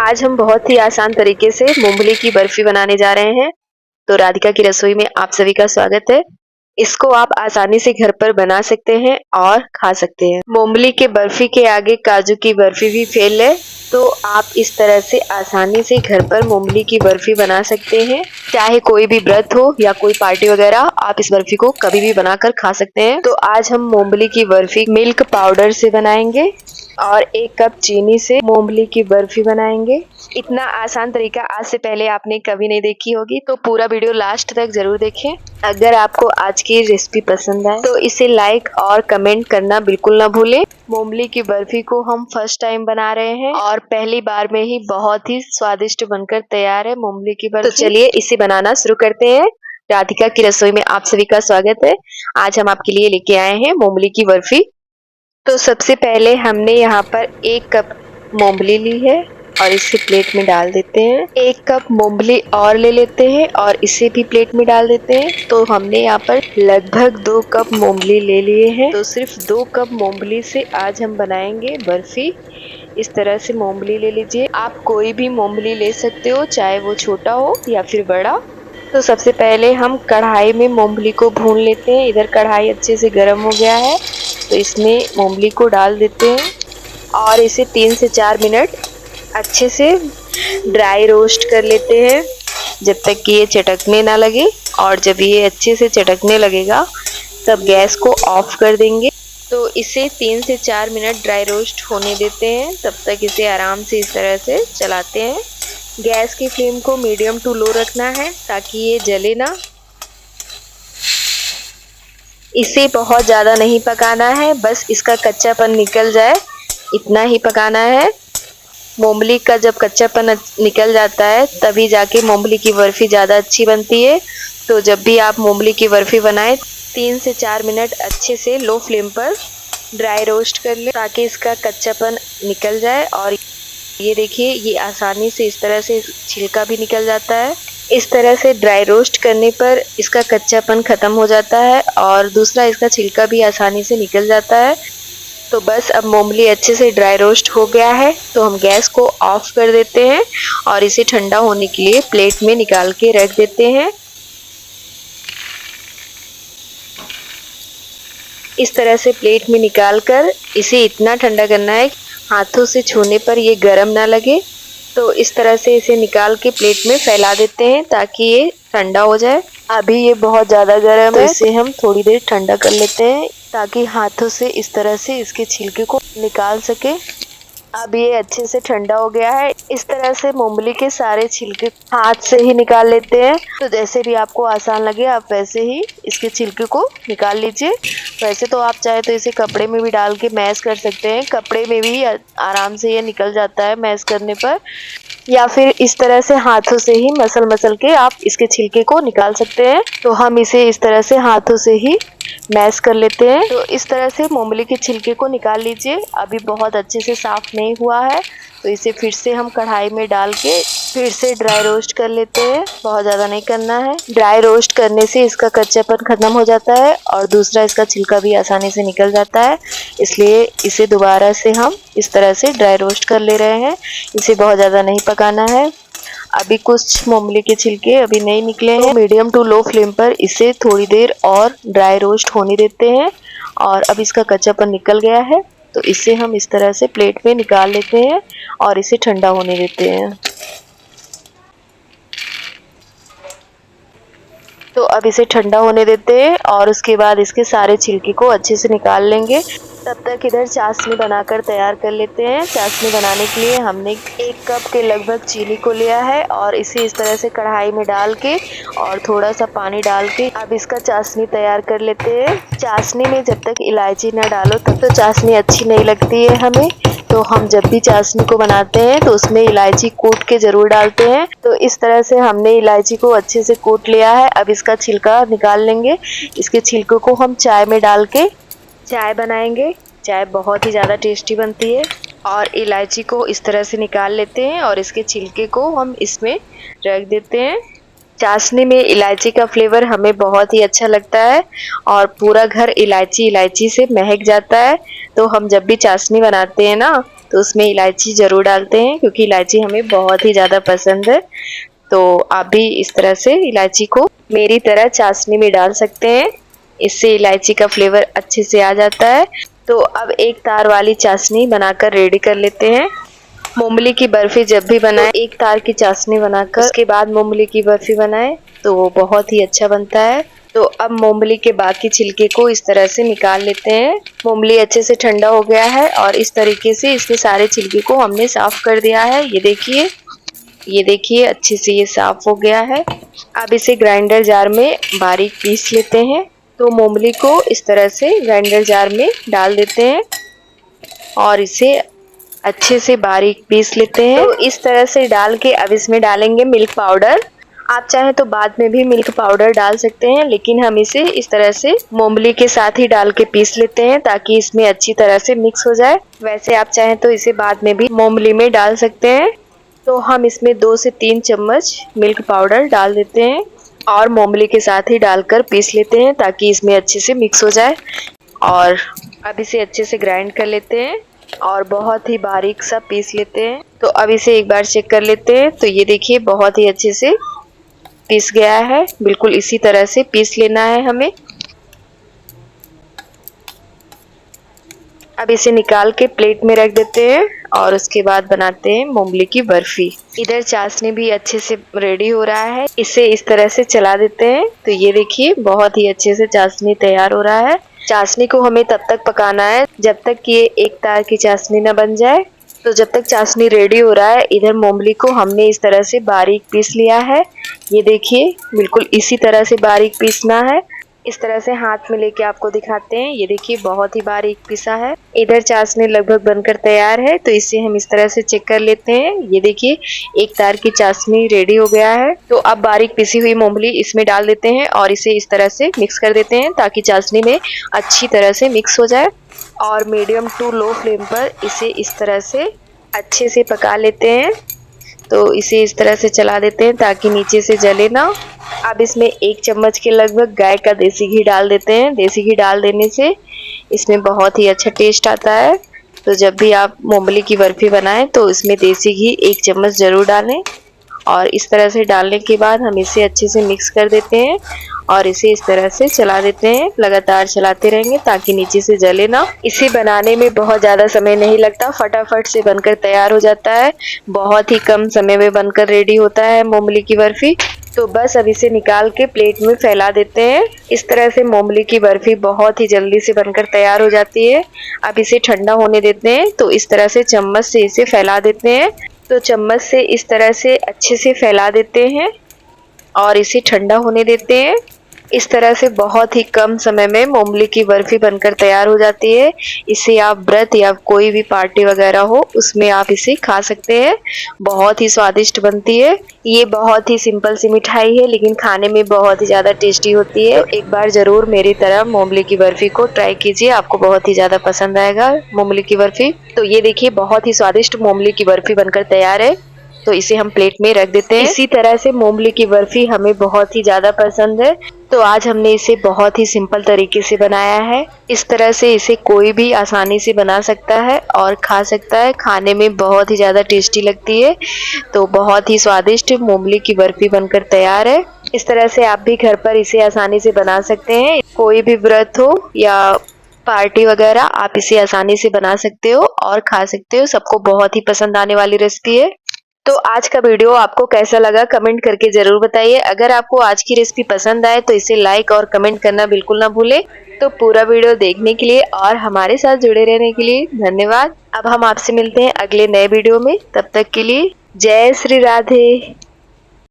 आज हम बहुत ही आसान तरीके से मूंगफली की बर्फी बनाने जा रहे हैं। तो राधिका की रसोई में आप सभी का स्वागत है। इसको आप आसानी से घर पर बना सकते हैं और खा सकते हैं। मूंगफली के बर्फी के आगे काजू की बर्फी भी फेल है, तो आप इस तरह से आसानी से घर पर मूंगफली की बर्फी बना सकते हैं। चाहे कोई भी व्रत हो या कोई पार्टी वगैरह, आप इस बर्फी को कभी भी बनाकर खा सकते हैं। तो आज हम मूंगफली की बर्फी मिल्क पाउडर से बनाएंगे और 1 कप चीनी से मूंगफली की बर्फी बनाएंगे। इतना आसान तरीका आज से पहले आपने कभी नहीं देखी होगी, तो पूरा वीडियो लास्ट तक जरूर देखें। अगर आपको आज की रेसिपी पसंद आए तो इसे लाइक और कमेंट करना बिल्कुल ना भूलें। मूंगफली की बर्फी को हम फर्स्ट टाइम बना रहे हैं और पहली बार में ही बहुत ही स्वादिष्ट बनकर तैयार है मूंगफली की बर्फी। तो चलिए इसे बनाना शुरू करते हैं। राधिका की रसोई में आप सभी का स्वागत है। आज हम आपके लिए लेके आए हैं मूंगफली की बर्फी। तो सबसे पहले हमने यहाँ पर 1 कप मूंगफली ली है और इसे प्लेट में डाल देते हैं। 1 कप मूंगफली और ले लेते हैं और इसे भी प्लेट में डाल देते हैं। तो हमने यहाँ पर लगभग 2 कप मूंगफली ले लिए हैं। तो सिर्फ 2 कप मूंगफली से आज हम बनाएंगे बर्फी। इस तरह से मूंगफली ले लीजिए। आप कोई भी मूंगफली ले सकते हो, चाहे वो छोटा हो या फिर बड़ा। तो सबसे पहले हम कढ़ाई में मूंगफली को भून लेते हैं। इधर कढ़ाई अच्छे से गर्म हो गया है, तो इसमें मूंगफली को डाल देते हैं और इसे 3 से 4 मिनट अच्छे से ड्राई रोस्ट कर लेते हैं, जब तक कि ये चटकने ना लगे। और जब ये अच्छे से चटकने लगेगा तब गैस को ऑफ कर देंगे। तो इसे 3 से 4 मिनट ड्राई रोस्ट होने देते हैं। तब तक इसे आराम से इस तरह से चलाते हैं। गैस की फ्लेम को मीडियम टू लो रखना है ताकि ये जले ना। इसे बहुत ज़्यादा नहीं पकाना है, बस इसका कच्चापन निकल जाए, इतना ही पकाना है। मूंगफली का जब कच्चापन निकल जाता है तभी जाके मूंगफली की बर्फी ज़्यादा अच्छी बनती है। तो जब भी आप मूंगफली की बर्फी बनाएं 3 से 4 मिनट अच्छे से लो फ्लेम पर ड्राई रोस्ट कर लें ताकि इसका कच्चापन निकल जाए। और ये देखिए, ये आसानी से इस तरह से छिलका भी निकल जाता है। इस तरह से ड्राई रोस्ट करने पर इसका कच्चापन ख़त्म हो जाता है और दूसरा इसका छिलका भी आसानी से निकल जाता है। तो बस अब मूंगफली अच्छे से ड्राई रोस्ट हो गया है, तो हम गैस को ऑफ कर देते हैं और इसे ठंडा होने के लिए प्लेट में निकाल के रख देते हैं। इस तरह से प्लेट में निकाल कर इसे इतना ठंडा करना है हाथों से छूने पर ये गर्म ना लगे। तो इस तरह से इसे निकाल के प्लेट में फैला देते हैं ताकि ये ठंडा हो जाए। अभी ये बहुत ज़्यादा गर्म है, तो इसे हम थोड़ी देर ठंडा कर लेते हैं ताकि हाथों से इस तरह से इसके छिलके को निकाल सके। अब ये अच्छे से ठंडा हो गया है। इस तरह से मूंगफली के सारे छिलके हाथ से ही निकाल लेते हैं। तो जैसे भी आपको आसान लगे आप वैसे ही इसके छिलके को निकाल लीजिए। वैसे तो आप चाहे तो इसे कपड़े में भी डाल के मैश कर सकते हैं, कपड़े में भी आराम से ये निकल जाता है मैश करने पर। या फिर इस तरह से हाथों से ही मसल के आप इसके छिलके को निकाल सकते हैं। तो हम इसे इस तरह से हाथों से ही मैश कर लेते हैं। तो इस तरह से मूंगफली के छिलके को निकाल लीजिए। अभी बहुत अच्छे से साफ नहीं हुआ है, तो इसे फिर से हम कढ़ाई में डाल के फिर से ड्राई रोस्ट कर लेते हैं। बहुत ज़्यादा नहीं करना है। ड्राई रोस्ट करने से इसका कच्चापन खत्म हो जाता है और दूसरा इसका छिलका भी आसानी से निकल जाता है, इसलिए इसे दोबारा से हम इस तरह से ड्राई रोस्ट कर ले रहे हैं। इसे बहुत ज़्यादा नहीं पकाना है। अभी कुछ मूंगफली के छिलके अभी नहीं निकले हैं। मीडियम टू लो फ्लेम पर इसे थोड़ी देर और ड्राई रोस्ट होने देते हैं। और अब इसका कच्चापन निकल गया है, तो इसे हम इस तरह से प्लेट में निकाल लेते हैं और इसे ठंडा होने देते हैं। तो अब इसे ठंडा होने देते हैं और उसके बाद इसके सारे छिलके को अच्छे से निकाल लेंगे। तब तक इधर चाशनी बनाकर तैयार कर लेते हैं। चाशनी बनाने के लिए हमने 1 कप के लगभग चीनी को लिया है और इसे इस तरह से कढ़ाई में डाल के और थोड़ा सा पानी डाल के अब इसका चाशनी तैयार कर लेते हैं। चाशनी में जब तक इलायची ना डालो तब तो चाशनी अच्छी नहीं लगती है हमें। तो हम जब भी चाशनी को बनाते हैं तो उसमें इलायची कूट के ज़रूर डालते हैं। तो इस तरह से हमने इलायची को अच्छे से कूट लिया है। अब इसका छिलका निकाल लेंगे। इसके छिलकों को हम चाय में डाल के चाय बनाएंगे। चाय बहुत ही ज़्यादा टेस्टी बनती है। और इलायची को इस तरह से निकाल लेते हैं और इसके छिलके को हम इसमें रख देते हैं। चाशनी में इलायची का फ्लेवर हमें बहुत ही अच्छा लगता है और पूरा घर इलायची इलायची से महक जाता है। तो हम जब भी चाशनी बनाते हैं ना, तो उसमें इलायची ज़रूर डालते हैं, क्योंकि इलायची हमें बहुत ही ज़्यादा पसंद है। तो आप भी इस तरह से इलायची को मेरी तरह चाशनी में डाल सकते हैं, इससे इलायची का फ्लेवर अच्छे से आ जाता है। तो अब एक तार वाली चाशनी बनाकर रेडी कर लेते हैं। मूंगफली की बर्फी जब भी बनाएं एक तार की चाशनी बनाकर उसके बाद मूंगफली की बर्फी बनाएं तो वो बहुत ही अच्छा बनता है। तो अब मूंगफली के बाकी छिलके को इस तरह से निकाल लेते हैं। मूंगफली अच्छे से ठंडा हो गया है और इस तरीके से इसके सारे छिलके को हमने साफ कर दिया है। ये देखिए अच्छे से ये साफ हो गया है। अब इसे ग्राइंडर जार में बारीक पीस लेते हैं। तो मूंगफली को इस तरह से ग्राइंडर जार में डाल देते हैं और इसे अच्छे से बारीक पीस लेते हैं। तो इस तरह से डाल के अब इसमें डालेंगे मिल्क पाउडर। आप चाहें तो बाद में भी मिल्क पाउडर डाल सकते हैं, लेकिन हम इसे इस तरह से मूंगफली के साथ ही डाल के पीस लेते हैं ताकि इसमें अच्छी तरह से मिक्स हो जाए। वैसे आप चाहें तो इसे बाद में भी मूंगफली में डाल सकते हैं। तो हम इसमें 2 से 3 चम्मच मिल्क पाउडर डाल देते हैं और मूंगफली के साथ ही डालकर पीस लेते हैं ताकि इसमें अच्छे से मिक्स हो जाए। और अब इसे अच्छे से ग्राइंड कर लेते हैं और बहुत ही बारीक सा पीस लेते हैं। तो अब इसे एक बार चेक कर लेते हैं। तो ये देखिए बहुत ही अच्छे से पीस गया है। बिल्कुल इसी तरह से पीस लेना है हमें। अब इसे निकाल के प्लेट में रख देते हैं और उसके बाद बनाते हैं मूंगफली की बर्फी। इधर चाशनी भी अच्छे से रेडी हो रहा है, इसे इस तरह से चला देते हैं। तो ये देखिए बहुत ही अच्छे से चाशनी तैयार हो रहा है। चाशनी को हमें तब तक पकाना है जब तक कि ये एक तार की चाशनी न बन जाए। तो जब तक चाशनी रेडी हो रहा है इधर मूंगफली को हमने इस तरह से बारीक पीस लिया है। ये देखिए बिल्कुल इसी तरह से बारीक पीसना है। इस तरह से हाथ में लेके आपको दिखाते हैं। ये देखिए बहुत ही बारीक पिसा है। इधर चाशनी लगभग बनकर तैयार है, तो इसे हम इस तरह से चेक कर लेते हैं। ये देखिए एक तार की चाशनी रेडी हो गया है। तो अब बारीक पिसी हुई मूंगफली इसमें डाल देते हैं और इसे इस तरह से मिक्स कर देते हैं ताकि चाशनी में अच्छी तरह से मिक्स हो जाए। और मीडियम टू लो फ्लेम पर इसे इस तरह से अच्छे से पका लेते हैं। तो इसे इस तरह से चला देते हैं ताकि नीचे से जले ना। अब इसमें 1 चम्मच के लगभग गाय का देसी घी डाल देते हैं। देसी घी डाल देने से इसमें बहुत ही अच्छा टेस्ट आता है। तो जब भी आप मूंगफली की बर्फी बनाएं तो इसमें देसी घी 1 चम्मच ज़रूर डालें। और इस तरह से डालने के बाद हम इसे अच्छे से मिक्स कर देते हैं और इसे इस तरह से चला देते हैं। लगातार चलाते रहेंगे ताकि नीचे से जले ना। इसे बनाने में बहुत ज़्यादा समय नहीं लगता, फटाफट से बनकर तैयार हो जाता है। बहुत ही कम समय में बनकर रेडी होता है मूंगफली की बर्फी। तो बस अब इसे निकाल के प्लेट में फैला देते हैं। इस तरह से मूंगफली की बर्फी बहुत ही जल्दी से बनकर तैयार हो जाती है। अब इसे ठंडा होने देते हैं। तो इस तरह से चम्मच से इसे फैला देते हैं। तो चम्मच से इस तरह से अच्छे से फैला देते हैं और इसे ठंडा होने देते हैं। इस तरह से बहुत ही कम समय में मूंगफली की बर्फी बनकर तैयार हो जाती है। इसे आप व्रत या कोई भी पार्टी वगैरह हो उसमें आप इसे खा सकते हैं। बहुत ही स्वादिष्ट बनती है। ये बहुत ही सिंपल सी मिठाई है लेकिन खाने में बहुत ही ज़्यादा टेस्टी होती है। तो एक बार ज़रूर मेरी तरह मूंगफली की बर्फी को ट्राई कीजिए, आपको बहुत ही ज़्यादा पसंद आएगा मूंगफली की बर्फी। तो ये देखिए बहुत ही स्वादिष्ट मूंगफली की बर्फी बनकर तैयार है। तो इसे हम प्लेट में रख देते हैं। इसी तरह से मूंगफली की बर्फी हमें बहुत ही ज़्यादा पसंद है। तो आज हमने इसे बहुत ही सिंपल तरीके से बनाया है। इस तरह से इसे कोई भी आसानी से बना सकता है और खा सकता है। खाने में बहुत ही ज़्यादा टेस्टी लगती है। तो बहुत ही स्वादिष्ट मूंगफली की बर्फी बनकर तैयार है। इस तरह से आप भी घर पर इसे आसानी से बना सकते हैं। कोई भी व्रत हो या पार्टी वगैरह आप इसे आसानी से बना सकते हो और खा सकते हो। सबको बहुत ही पसंद आने वाली रेसिपी है। तो आज का वीडियो आपको कैसा लगा कमेंट करके ज़रूर बताइए। अगर आपको आज की रेसिपी पसंद आए तो इसे लाइक और कमेंट करना बिल्कुल ना भूलें। तो पूरा वीडियो देखने के लिए और हमारे साथ जुड़े रहने के लिए धन्यवाद। अब हम आपसे मिलते हैं अगले नए वीडियो में। तब तक के लिए जय श्री राधे।